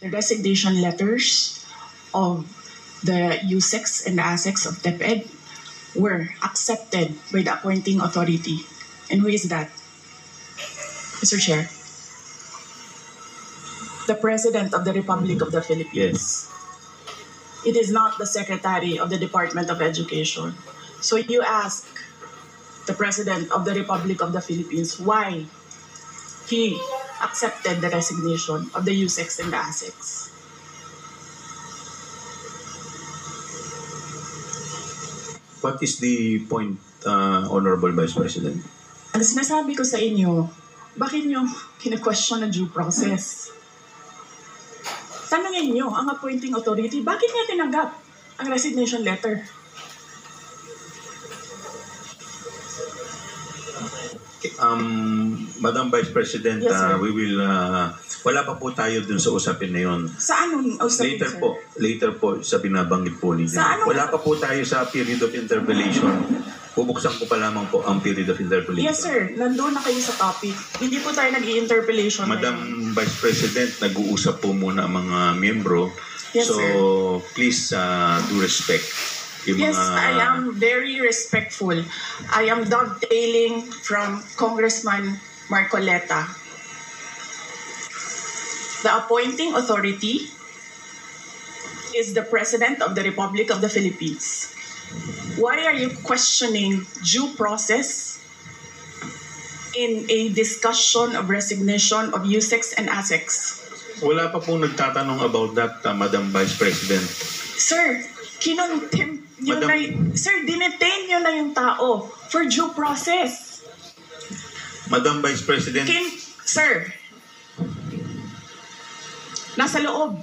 The resignation letters of the USEX and the ASEX of DepEd were accepted by the appointing authority. And who is that? Mr. Chair. The President of the Republic of the Philippines. Yes. It is not the Secretary of the Department of Education. So you ask the President of the Republic of the Philippines why he accepted the resignation of the USEX and the ASEX. What is the point, Honorable Vice President? Ang sinasabi ko sa inyo, bakit nyo kine-question ang due process? Tanungin nyo ang appointing authority, bakit niya tinanggap ang resignation letter? Madam Vice President, Yes, sir. we will, wala pa po tayo dun sa usapin na yun. Sa anong usapin, sir? Later po sa binabanggit po ninyo. Sa anong- Wala pa po tayo sa period of interpellation. Bubuksan ko pa lamang po ang period of interpellation. Yes, sir. Nandun na kayo sa topic. Hindi po tayo nag-i-interpellation. Madam ngayon. Vice President, nag-uusap po muna ang mga miyembro. Yes, so, sir. please do respect. Yung Yes, mga- I am very respectful. I am dovetailing from Congressman Marcoleta. The appointing authority is the President of the Republic of the Philippines. Why are you questioning due process in a discussion of resignation of USEX and ASEX? Wala pa pong nagtatanong about that, Madam Vice President. Sir, kinontempt nyo Madam- na sir, dinetain nyo na yung tao for due process. Madam Vice President, Sir, nasa loob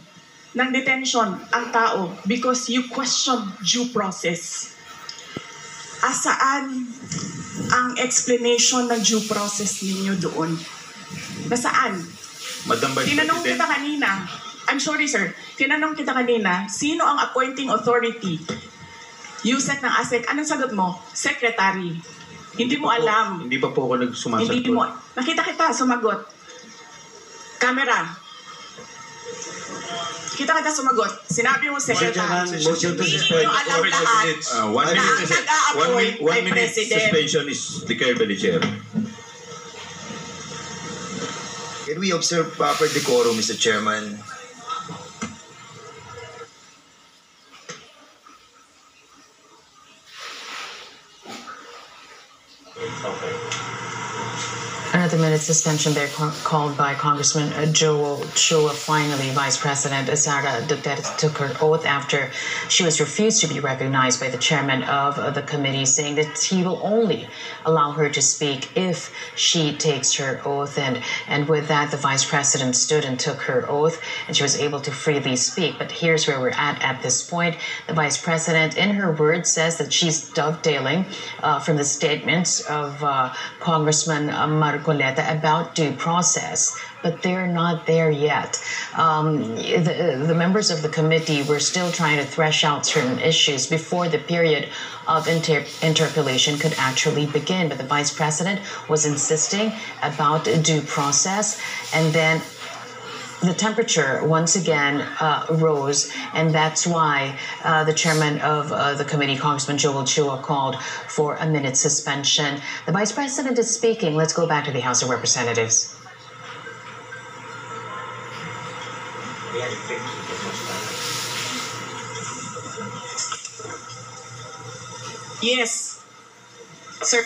ng detention ang tao because you question due process. Asaan ang explanation ng due process ninyo doon? Nasaan? Madam Vice Tinanong President, kita kanina, I'm sorry sir, tinanong kita kanina, sino ang appointing authority? USEC ng ASEC, anong sagot mo? Secretary. Hindi mo alam. Hindi pa po ako nagsumasagot. Hindi mo. Nakita kita, sumagot. Camera. Kita sumagot. Sinabi mo, Secretary. Motion to Hindi suspend. nyo alam lahat. 1 Na minute, ang nag-a-appoint one ay minute President. suspension is declared by the chair. Can we observe proper decorum, Mr. Chairman? Another minute suspension there called by Congressman Joel Chua. Finally, Vice President Sara Duterte took her oath after she was refused to be recognized by the chairman of the committee, saying that he will only allow her to speak if she takes her oath. And with that, the Vice President stood and took her oath, and she was able to freely speak. But here's where we're at this point. The Vice President, in her words, says that she's dovetailing from the statements of Congressman Marcoleta about due process, but they're not there yet. The members of the committee were still trying to thresh out certain issues before the period of interpellation could actually begin, but the Vice President was insisting about due process, and then the temperature once again rose, and that's why the chairman of the committee, Congressman Joel Chua, called for a minute suspension. The Vice President is speaking. Let's go back to the House of Representatives. Yes. Sir.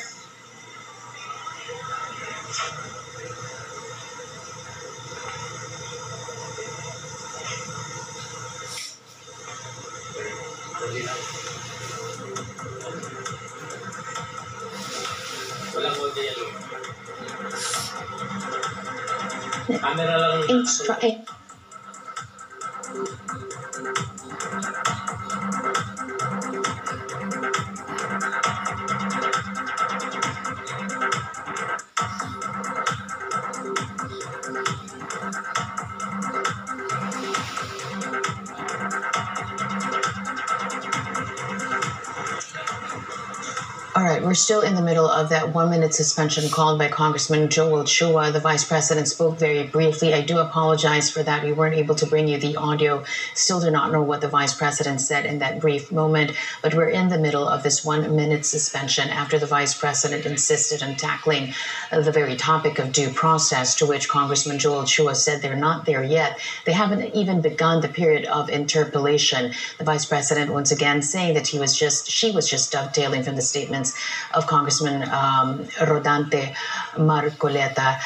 Walang audio yan. Camera lang. All right, right, we're still in the middle of that 1-minute suspension called by Congressman Joel Chua. The Vice President spoke very briefly. I do apologize for that. We weren't able to bring you the audio. Still do not know what the Vice President said in that brief moment, but we're in the middle of this 1-minute suspension after the Vice President insisted on tackling the very topic of due process, to which Congressman Joel Chua said they're not there yet. They haven't even begun the period of interpellation. The Vice President once again saying that she was just dovetailing from the statements of Congressman Rodante Marcoleta.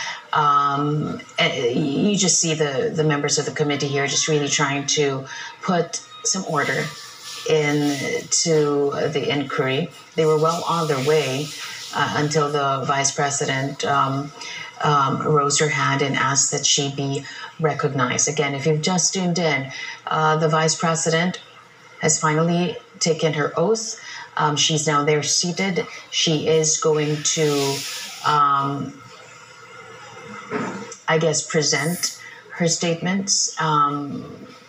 You just see the members of the committee here just really trying to put some order into the inquiry. They were well on their way until the Vice President rose her hand and asked that she be recognized. Again, if you've just tuned in, the Vice President has finally taken her oath. She's now there seated. She is going to, present her statements.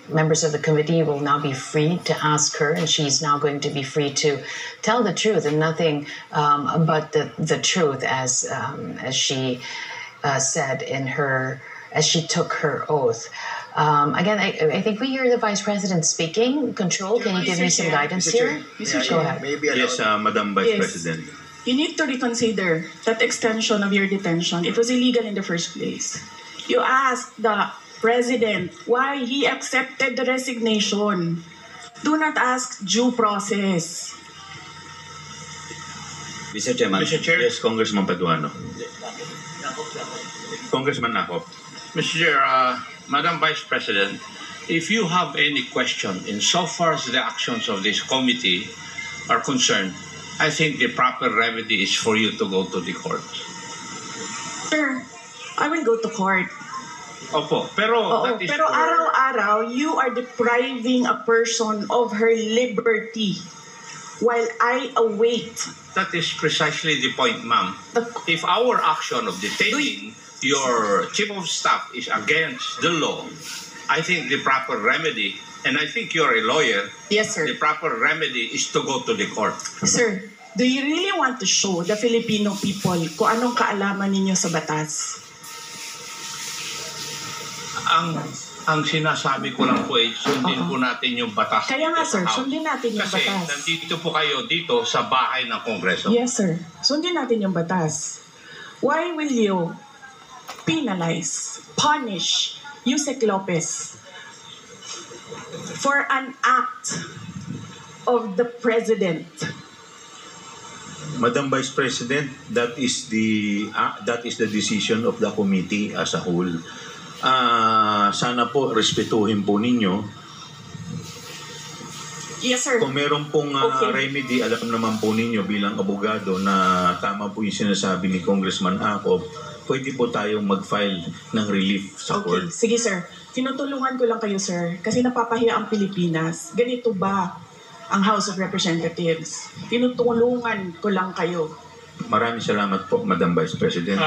Members of the committee will now be free to ask her, and she's now going to be free to tell the truth and nothing but the truth, as she said as she took her oath. Again, I think we hear the Vice President speaking. Control, can you give me some guidance here? Go ahead. Yes, Madam Vice President. You need to reconsider that extension of your detention. It was illegal in the first place. You asked the President why he accepted the resignation. Do not ask due process. Mr. Chairman. Mr. Chair. Yes, Congressman Paduano. Congressman Nakop. Mr. Chair, Madam Vice President, if you have any question insofar as the actions of this committee are concerned, I think the proper remedy is for you to go to the court. Sir, I will go to court. Opo, pero that is Pero araw-araw, you are depriving a person of her liberty while I await. That is precisely the point, ma'am. If our action of detaining your chief of staff is against the law, I think the proper remedy, and I think you're a lawyer, Yes, sir. the proper remedy is to go to the court. Sir, do you really want to show the Filipino people kung anong kaalaman ninyo sa batas? Ang sinasabi ko lang po ay sundin po natin yung batas. Kaya nga, sir, sundin natin yung Kasi batas. nandito po kayo dito sa bahay ng Kongreso. Yes, sir. Sundin natin yung batas. Why will you punish Yusek Lopez for an act of the President? Madam Vice President, that is the decision of the committee as a whole. Sana po respetuhin po ninyo. Yes, sir. Kung meron pong remedy, alam naman po ninyo bilang abogado na tama po yung sinasabi ni Congressman Akop, pwede po tayong mag-file ng relief sa court. Sige, sir. Tinutulungan ko lang kayo, sir, kasi napapahiya ang Pilipinas. Ganito ba ang House of Representatives? Tinutulungan ko lang kayo. Maraming salamat po, Madam Vice President.